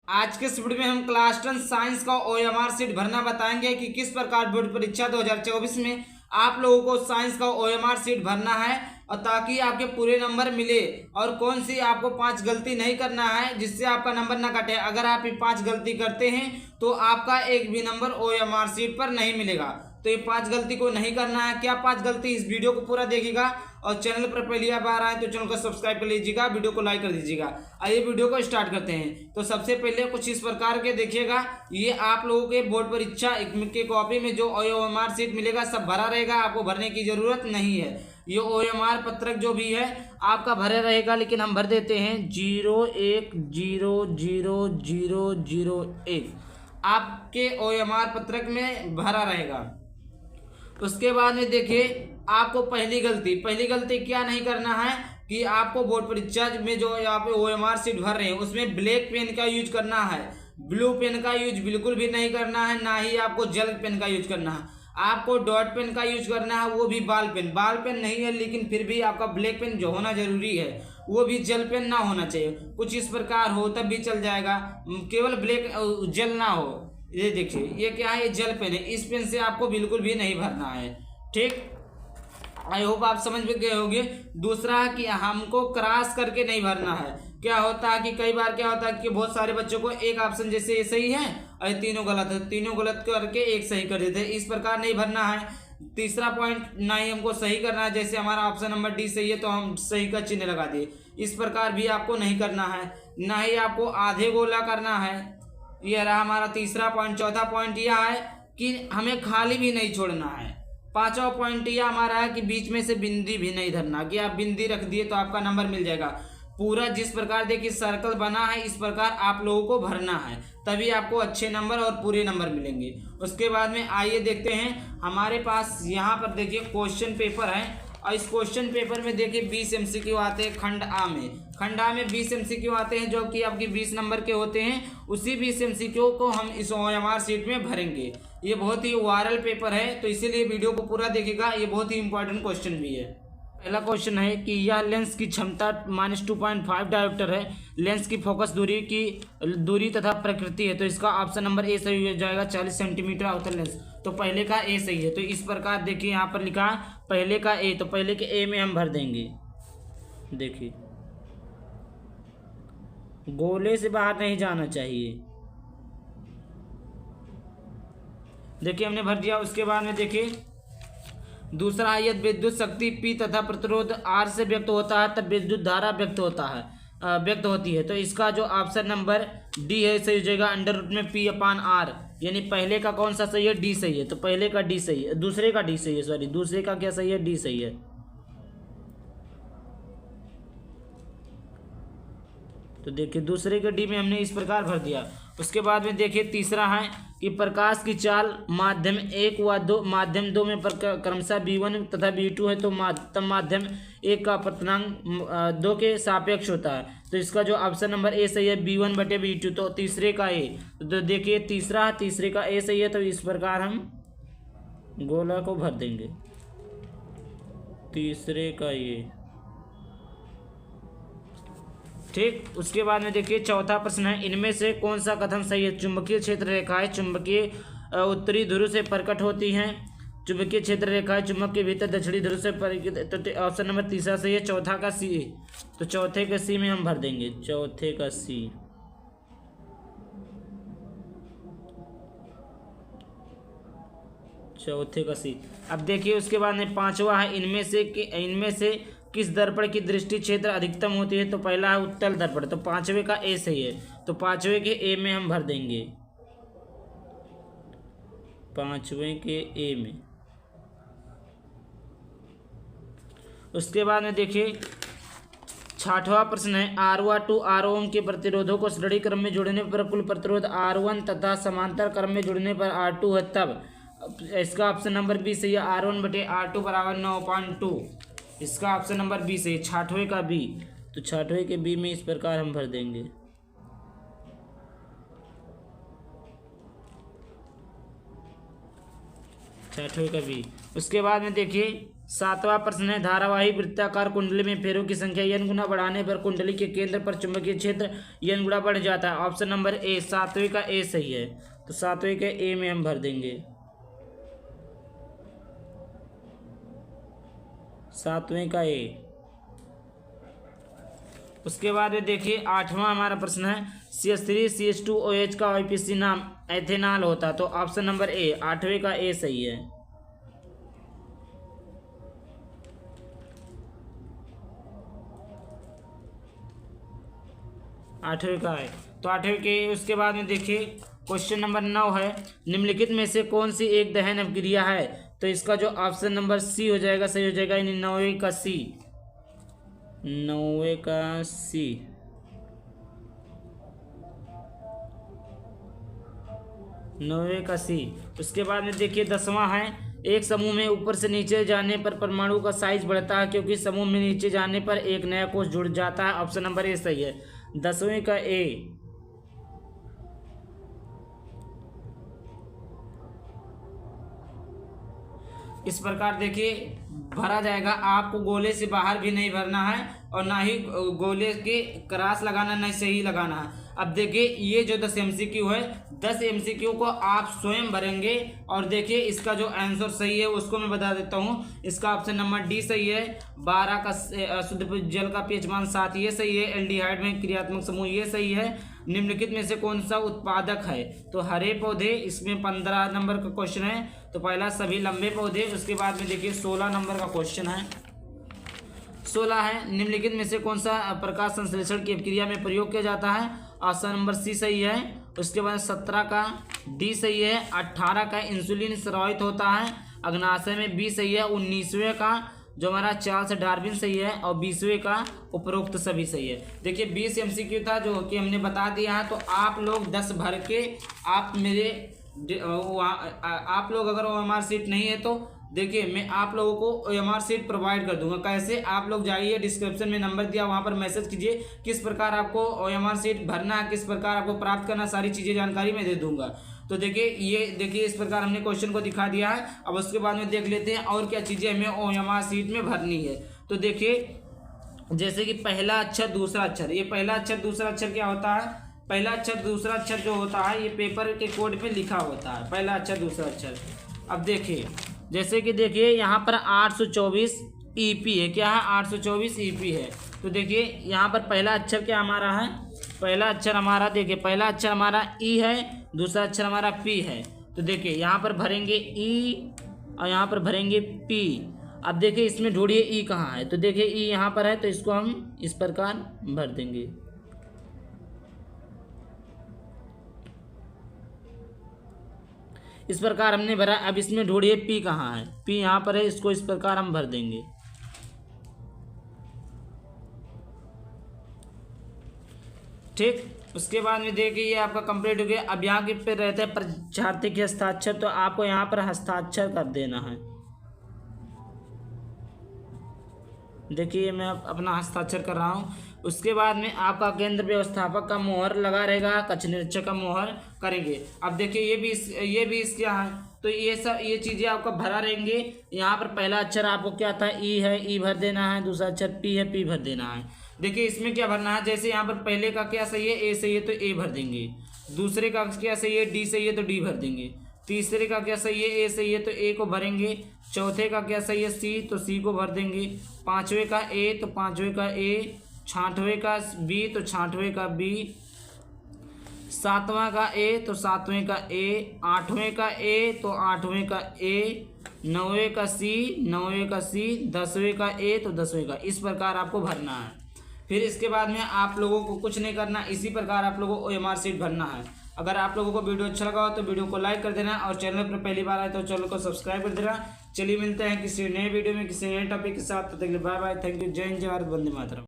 आज के इस वीडियो में हम क्लास 10 साइंस का ओएमआर सीट भरना बताएंगे कि किस प्रकार बोर्ड परीक्षा 2024 में आप लोगों को साइंस का ओएमआर सीट भरना है और ताकि आपके पूरे नंबर मिले। और कौन सी आपको 5 गलती नहीं करना है जिससे आपका नंबर ना कटे। अगर आप ये 5 गलती करते हैं तो आपका एक भी नंबर ओएमआर सीट पर नहीं मिलेगा। तो ये 5 गलती को नहीं करना है। क्या 5 गलती, इस वीडियो को पूरा देखिएगा और चैनल पर पहली बार आए तो चैनल को सब्सक्राइब कर लीजिएगा, वीडियो को लाइक कर दीजिएगा। आइए वीडियो को स्टार्ट करते हैं। तो सबसे पहले कुछ इस प्रकार के देखिएगा, ये आप लोगों के बोर्ड परीक्षा के कॉपी में जो ओएमआर सीट मिलेगा सब भरा रहेगा, आपको भरने की जरूरत नहीं है। ये ओएमआर पत्रक जो भी है आपका भरे रहेगा, लेकिन हम भर देते हैं 01000001 आपके ओएमआर पत्रक में भरा रहेगा। उसके बाद में देखिए आपको पहली गलती क्या नहीं करना है कि आपको बोर्ड परीक्षा में जो आप ओएमआर सीट भर रहे हैं उसमें ब्लैक पेन का यूज करना है। ब्लू पेन का यूज बिल्कुल भी नहीं करना है, ना ही आपको जेल पेन का यूज करना है। आपको डॉट पेन का यूज करना है, वो भी बाल पेन नहीं है, लेकिन फिर भी आपका ब्लैक पेन जो होना जरूरी है वो भी जेल पेन ना होना चाहिए। कुछ इस प्रकार हो तब भी चल जाएगा, केवल ब्लैक जेल ना हो। ये देखिए ये क्या है, ये जेल पेन है, इस पेन से आपको बिल्कुल भी नहीं भरना है। ठीक, आई होप आप समझ में गए होंगे। दूसरा कि हमको क्रॉस करके नहीं भरना है। क्या होता है कि कई बार क्या होता है कि बहुत सारे बच्चों को एक ऑप्शन जैसे ये सही है और तीनों गलत है, तीनों गलत करके एक सही कर देते हैं। इस प्रकार नहीं भरना है। तीसरा पॉइंट ना ही हमको सही करना है, जैसे हमारा ऑप्शन नंबर डी सही है तो हम सही का चिन्ह लगा दिए, इस प्रकार भी आपको नहीं करना है। ना ही आपको आधे गोला करना है। यह रहा हमारा तीसरा पॉइंट। चौथा पॉइंट यह है कि हमें खाली भी नहीं छोड़ना है। पांचवा पॉइंट यह हमारा है कि बीच में से बिंदी भी नहीं धरना, कि आप बिंदी रख दिए तो आपका नंबर मिल जाएगा। पूरा जिस प्रकार देखिए सर्कल बना है इस प्रकार आप लोगों को भरना है, तभी आपको अच्छे नंबर और पूरे नंबर मिलेंगे। उसके बाद में आइए देखते हैं, हमारे पास यहाँ पर देखिए क्वेश्चन पेपर है और इस क्वेश्चन पेपर में देखिए 20 एमसीक्यू आते हैं। खंड आ में 20 एमसीक्यू आते हैं जो कि आपकी 20 नंबर के होते हैं। उसी 20 एमसीक्यू को हम इस ओएमआर सीट में भरेंगे। ये बहुत ही वायरल पेपर है तो इसीलिए वीडियो को पूरा देखिएगा, ये बहुत ही इंपॉर्टेंट क्वेश्चन भी है। पहला क्वेश्चन है कि यह लेंस की क्षमता -2.5 डायोप्टर है। लेंस की फोकस दूरी तथा प्रकृति है। तो इसका ऑप्शन नंबर ए सही हो जाएगा, 40 सेंटीमीटर अवतल लेंस। तो पहले का ए सही है। तो इस प्रकार देखिए यहाँ पर लिखा पहले का ए, तो पहले के ए में हम भर देंगे। देखिए गोले से बाहर नहीं जाना चाहिए। देखिए हमने भर दिया। उसके बाद में देखिए दूसरा है, यदि विद्युत शक्ति P तथा प्रतिरोध R से व्यक्त होता है तब विद्युत धारा व्यक्त होती है। तो इसका जो ऑप्शन नंबर डी है सही हो जाएगा, √P/R। यानी पहले का कौन सा सही है, डी सही है। तो पहले का डी सही है, दूसरे का डी सही है, सॉरी दूसरे का क्या सही है, डी सही है। तो देखिए दूसरे के डी में हमने इस प्रकार भर दिया। उसके बाद में देखिए तीसरा है कि प्रकाश की चाल माध्यम 1 व 2 माध्यम 2 में क्रमशः V1 तथा V2 है, तो तब माध्यम 1 का अपतनांक 2 के सापेक्ष होता है। तो इसका जो ऑप्शन नंबर ए सही है, V1/V2। तो तीसरे का ए, तो देखिए तीसरे का ए सही है। तो इस प्रकार हम गोला को भर देंगे, तीसरे का ये। ठीक, उसके बाद में देखिए चौथा प्रश्न है, इनमें से कौन सा कथन सही है। चुंबकीय क्षेत्र रेखाएं चुंबकीय उत्तरी ध्रुव से प्रकट होती हैं। चुंबकीय क्षेत्र रेखाएं चुंबक के भीतर दक्षिणी ध्रुव से तो ऑप्शन नंबर तीसरा सही है। चौथा का सी, तो चौथे का सी में हम भर देंगे, चौथे का सी। चौथे का सी। अब देखिए उसके बाद में पांचवा है, इनमें से किस दर्पण की दृष्टि क्षेत्र अधिकतम होती है। तो पहला है उत्तल दर्पण। तो पांचवें का ए सही है। तो पांचवें के ए में हम भर देंगे, पांचवें के ए में। उसके बाद में देखिए छठवां प्रश्न है, R1 टू R1 के प्रतिरोधों को श्रेणी क्रम में जोड़ने पर कुल प्रतिरोध R1 तथा समांतर क्रम में जोड़ने पर R2 है, तब इसका ऑप्शन नंबर बी सही है, R1/R2 = 9.2। इसका ऑप्शन नंबर बी सही है, छठवें का बी। तो छठवें के बी में इस प्रकार हम भर देंगे। छठवें का बी। उसके बाद में देखिए 7वां प्रश्न है, धारावाही वृत्ताकार कुंडली में फेरों की संख्या n गुना बढ़ाने पर कुंडली के केंद्र पर चुंबकीय क्षेत्र n गुना बढ़ जाता है। ऑप्शन नंबर ए, 7वें का ए सही है। तो 7वें के ए में हम भर देंगे, 7वें का ए। उसके बाद में देखिए 8वां हमारा प्रश्न है, CH3CH2OH का IPC नाम एथेनॉल होता। तो ऑप्शन नंबर ए, 8वें का ए सही है। 8वें का है, तो 8वें के। उसके बाद में देखिए क्वेश्चन नंबर 9 है, निम्नलिखित में से कौन सी एक दहन अपक्रिया है। तो इसका जो ऑप्शन नंबर सी हो जाएगा, सही हो जाएगा, यानी 9वें का सी, 9वें का सी। 9वें का सी। उसके बाद में देखिए 10वां है, एक समूह में ऊपर से नीचे जाने पर परमाणु का साइज बढ़ता है क्योंकि समूह में नीचे जाने पर एक नया कोष जुड़ जाता है। ऑप्शन नंबर ए सही है, 10वें का ए। इस प्रकार देखिए भरा जाएगा। आपको गोले से बाहर भी नहीं भरना है और ना ही गोले के क्रॉस लगाना, नहीं सही लगाना है। अब देखिए ये जो 10 MCQ है, 10 MCQ को आप स्वयं भरेंगे। और देखिए इसका जो आंसर सही है उसको मैं बता देता हूँ। इसका ऑप्शन नंबर डी सही है। 12 का शुद्ध जल का pH मान 7 ये सही है। एल्डिहाइड में क्रियात्मक समूह ये सही है। निम्नलिखित में से कौन सा उत्पादक है। तो हरे पौधे, इसमें 15 नंबर का क्वेश्चन है। तो पहला सभी लंबे पौधे। उसके बाद में देखिए 16 नंबर का क्वेश्चन है। 16 है, निम्नलिखित में से कौन सा प्रकाश संश्लेषण की प्रक्रिया में प्रयोग किया जाता है। ऑप्शन नंबर सी सही है। उसके बाद 17 का डी सही है। 18 का इंसुलिन स्रावित होता है अग्नाशय में, बी सही है। 19वें का जो हमारा चार्ल्स डार्विन सही है। और 20वें का उपरोक्त सभी सही है। देखिए 20 MCQ था जो कि हमने बता दिया है। तो आप लोग 10 भर के आप मेरे आप लोग अगर OMR सीट नहीं है तो देखिए मैं आप लोगों को OMR सीट प्रोवाइड कर दूंगा। कैसे, आप लोग जाइए, डिस्क्रिप्शन में नंबर दिया, वहां पर मैसेज कीजिए किस प्रकार आपको OMR सीट भरना है, किस प्रकार आपको प्राप्त करना, सारी चीज़ें जानकारी मैं दे दूंगा। तो देखिए ये देखिए इस प्रकार हमने क्वेश्चन को दिखा दिया है। अब उसके बाद में देख लेते हैं और क्या चीज़ें हमें OMR सीट में भरनी है। तो देखिए जैसे कि पहला अक्षर दूसरा अक्षर, ये पहला अक्षर दूसरा अक्षर क्या होता है। पहला अक्षर दूसरा अक्षर जो होता है ये पेपर के कोड पे लिखा होता है, पहला अक्षर दूसरा अक्षर। अब देखिए जैसे कि देखिए यहाँ पर 824 EP है। क्या है, 824 EP है। तो देखिए यहाँ पर पहला अक्षर क्या हमारा है, पहला अक्षर हमारा देखिए पहला अक्षर हमारा E है, दूसरा अक्षर हमारा P है। तो देखिए यहाँ पर भरेंगे E और यहाँ पर भरेंगे P। अब देखिए इसमें ढूंढिए E कहाँ है। तो देखिए E यहाँ पर है, तो इसको हम इस प्रकार भर देंगे। इस प्रकार हमने भरा। अब इसमें ढूंढिए P कहाँ है। P यहाँ पर है, इसको इस प्रकार हम भर देंगे। ठीक, उसके बाद में देखिए ये आपका कंप्लीट हो गया। अब यहाँ के पे रहता है परीक्षार्थी के हस्ताक्षर, तो आपको यहाँ पर हस्ताक्षर कर देना है। देखिए मैं अपना हस्ताक्षर कर रहा हूँ। उसके बाद में आपका केंद्र व्यवस्थापक का मोहर लगा रहेगा, कक्ष निरीक्षक का मोहर करेंगे। अब देखिए ये भी इस क्या है। तो ये सब ये चीज़ें आपका भरा रहेंगे। यहाँ पर पहला अक्षर आपको क्या था, ई है, ई भर देना है। दूसरा अक्षर पी है, पी भर देना है। देखिए इसमें क्या भरना है, जैसे यहाँ पर पहले का क्या सही है, ए सही है तो ए भर देंगे। दूसरे का क्या सही है, डी सही है तो डी भर देंगे। तीसरे का क्या सही है, ए सही है तो ए को भरेंगे। चौथे का क्या सही है, सी, तो सी को भर देंगे। पाँचवें का ए तो पाँचवें का ए। छठवें का बी तो छठवें का बी। सातवां का ए तो सातवें का ए। आठवें का ए तो आठवें का ए। नौवें का सी, नौवें का सी। 10वें का ए तो 10वें का। इस प्रकार आपको भरना है। फिर इसके बाद में आप लोगों को कुछ नहीं करना, इसी प्रकार आप लोगों को OMR सीट भरना है। अगर आप लोगों को वीडियो अच्छा लगा हो तो वीडियो को लाइक कर देना और चैनल पर पहली बार आए तो चैनल को सब्सक्राइब कर देना। चलिए मिलते हैं किसी नए वीडियो में किसी नए टॉपिक के साथ। तब तक के लिए बाय बाय, थैंक यू, जय हिंद, जय भारत, वंदे मातरम।